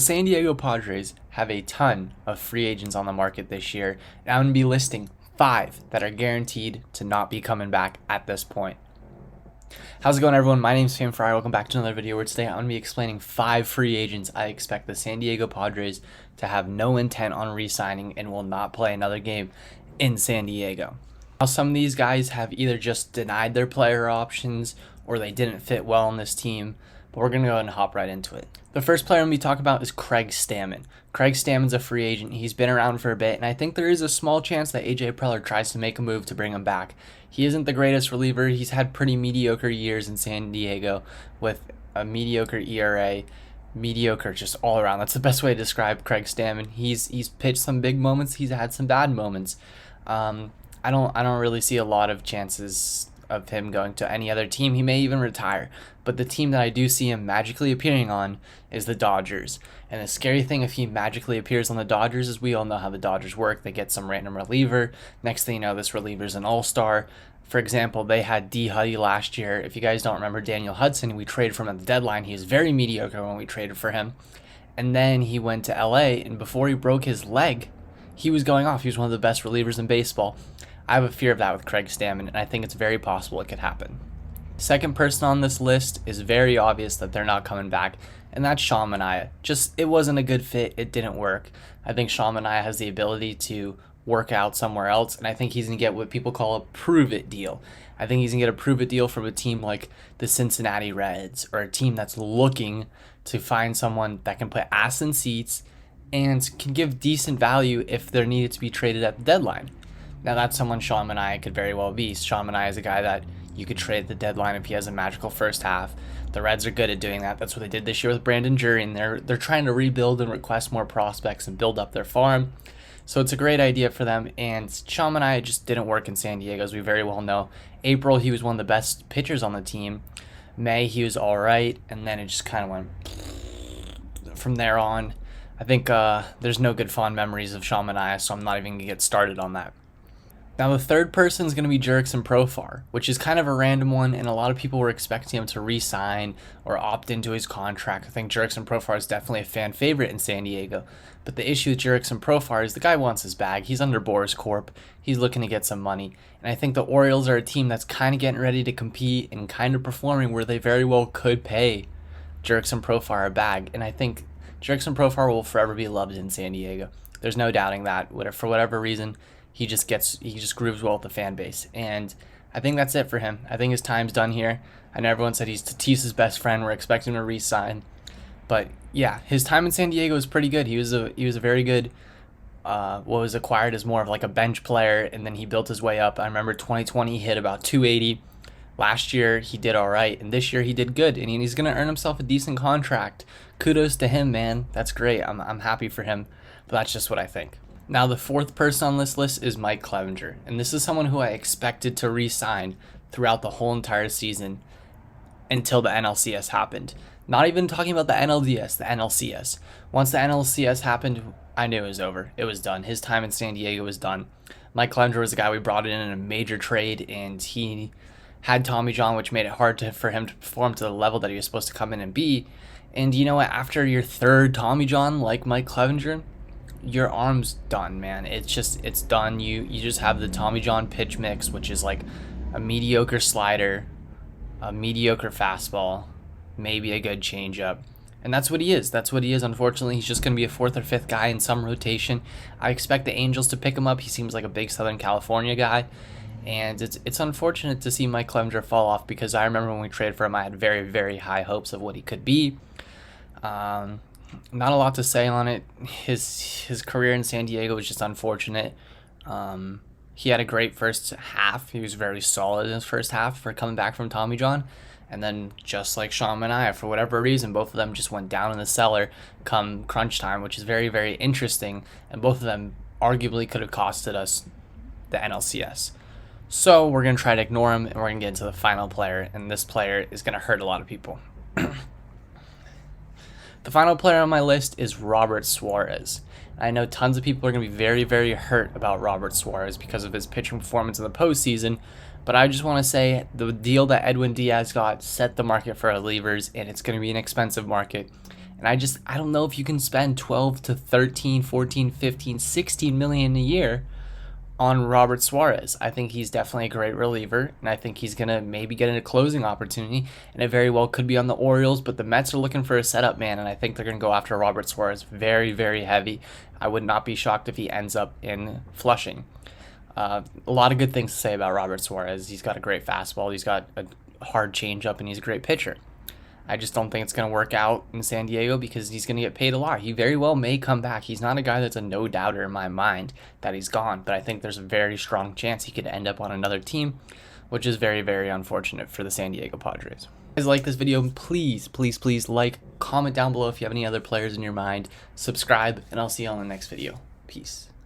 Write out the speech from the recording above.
The San Diego Padres have a ton of free agents on the market this year, and I'm going to be listing 5 that are guaranteed to not be coming back at this point. How's it going, everyone? My name is Friar. Welcome back to another video where today I'm going to be explaining 5 free agents I expect the San Diego Padres to have no intent on re-signing and will not play another game in San Diego. Now, some of these guys have either just denied their player options or they didn't fit well on this team, but we're going to go ahead and hop right into it. The first player I'm going to be talking about is Craig Stammen. Craig Stammen's a free agent. He's been around for a bit, and I think there is a small chance that AJ Preller tries to make a move to bring him back. He isn't the greatest reliever. He's had pretty mediocre years in San Diego with a mediocre ERA, mediocre just all around. That's the best way to describe Craig Stammen. He's pitched some big moments. He's had some bad moments. I don't really see a lot of chances of him going to any other team. He may even retire. But the team that I do see him magically appearing on is the Dodgers. And the scary thing if he magically appears on the Dodgers is we all know how the Dodgers work. They get some random reliever. Next thing you know, this reliever's an all-star. For example, they had D. Huddy last year. If you guys don't remember Daniel Hudson, we traded for him at the deadline. He was very mediocre when we traded for him. And then he went to LA, and before he broke his leg, he was going off. He was one of the best relievers in baseball. I have a fear of that with Craig Stammen, and I think it's very possible it could happen. Second person on this list is very obvious that they're not coming back, and that's Manaea. It wasn't a good fit. It didn't work. I think Manaea has the ability to work out somewhere else, and I think he's going to get what people call a prove-it deal. I think he's going to get a prove-it deal from a team like the Cincinnati Reds, or a team that's looking to find someone that can put ass in seats and can give decent value if they're needed to be traded at the deadline. Now, that's someone Manaea could very well be. Manaea is a guy that you could trade at the deadline if he has a magical first half. The Reds are good at doing that. That's what they did this year with Brandon Drury, and they're trying to rebuild and request more prospects and build up their farm. So it's a great idea for them, and Manaea just didn't work in San Diego, as we very well know. April, he was one of the best pitchers on the team. May, he was all right, and then it just kind of went from there on. I think there's no good fond memories of Manaea, so I'm not even going to get started on that. Now, the third person is going to be Jurickson Profar, which is kind of a random one, and a lot of people were expecting him to re-sign or opt into his contract. I think Jurickson Profar is definitely a fan favorite in San Diego, but the issue with Jurickson Profar is the guy wants his bag. He's under Boris Corp. He's looking to get some money, and I think the Orioles are a team that's kind of getting ready to compete and kind of performing where they very well could pay Jurickson Profar a bag, and I think Jurickson Profar will forever be loved in San Diego. There's no doubting that. For whatever reason, he just grooves well with the fan base, and I think that's it for him. I think his time's done here. I know everyone said he's Tatis's best friend. We're expecting him to re-sign, but yeah, his time in San Diego was pretty good. He was a very good. What was acquired as more of like a bench player, and then he built his way up. I remember 2020 he hit about 280. Last year he did all right, and this year he did good, and he's gonna earn himself a decent contract. Kudos to him, man. That's great. I'm happy for him, but that's just what I think. Now, the fourth person on this list is Mike Clevenger, and this is someone who I expected to re-sign throughout the whole entire season until the NLCS happened. Not even talking about the NLDS, the NLCS. Once the NLCS happened, I knew it was over. It was done. His time in San Diego was done. Mike Clevenger was the guy we brought in a major trade, and he had Tommy John, which made it hard for him to perform to the level that he was supposed to come in and be. And you know what? After your third Tommy John, like Mike Clevenger, your arm's done, man. It's done. You just have the Tommy John pitch mix, which is like a mediocre slider, a mediocre fastball, maybe a good changeup. And that's what he is. Unfortunately, he's just going to be a fourth or fifth guy in some rotation. I expect the Angels to pick him up. He seems like a big Southern California guy. And it's unfortunate to see Mike Clevenger fall off, because I remember when we traded for him, I had very, very high hopes of what he could be. Not a lot to say on it. His career in San Diego was just unfortunate. He had a great first half. He was very solid in his first half for coming back from Tommy John. And then just like Manaea, for whatever reason, both of them just went down in the cellar come crunch time, which is very, very interesting. And both of them arguably could have costed us the NLCS. So we're going to try to ignore him, and we're going to get into the final player. And this player is going to hurt a lot of people. The final player on my list is Robert Suarez. I know tons of people are going to be very, very hurt about Robert Suarez because of his pitching performance in the postseason, but I just want to say the deal that Edwin Diaz got set the market for relievers, and it's going to be an expensive market. And I don't know if you can spend 12 to 13, 14, 15, 16 million a year on Robert Suarez. I think he's definitely a great reliever, and I think he's going to maybe get a closing opportunity, and it very well could be on the Orioles, but the Mets are looking for a setup man, and I think they're going to go after Robert Suarez very, very heavy. I would not be shocked if he ends up in Flushing. A lot of good things to say about Robert Suarez. He's got a great fastball, he's got a hard changeup, and he's a great pitcher. I just don't think it's going to work out in San Diego because he's going to get paid a lot. He very well may come back. He's not a guy that's a no-doubter in my mind that he's gone, but I think there's a very strong chance he could end up on another team, which is very, very unfortunate for the San Diego Padres. If you guys like this video, please, please, please like, comment down below if you have any other players in your mind, subscribe, and I'll see you on the next video. Peace.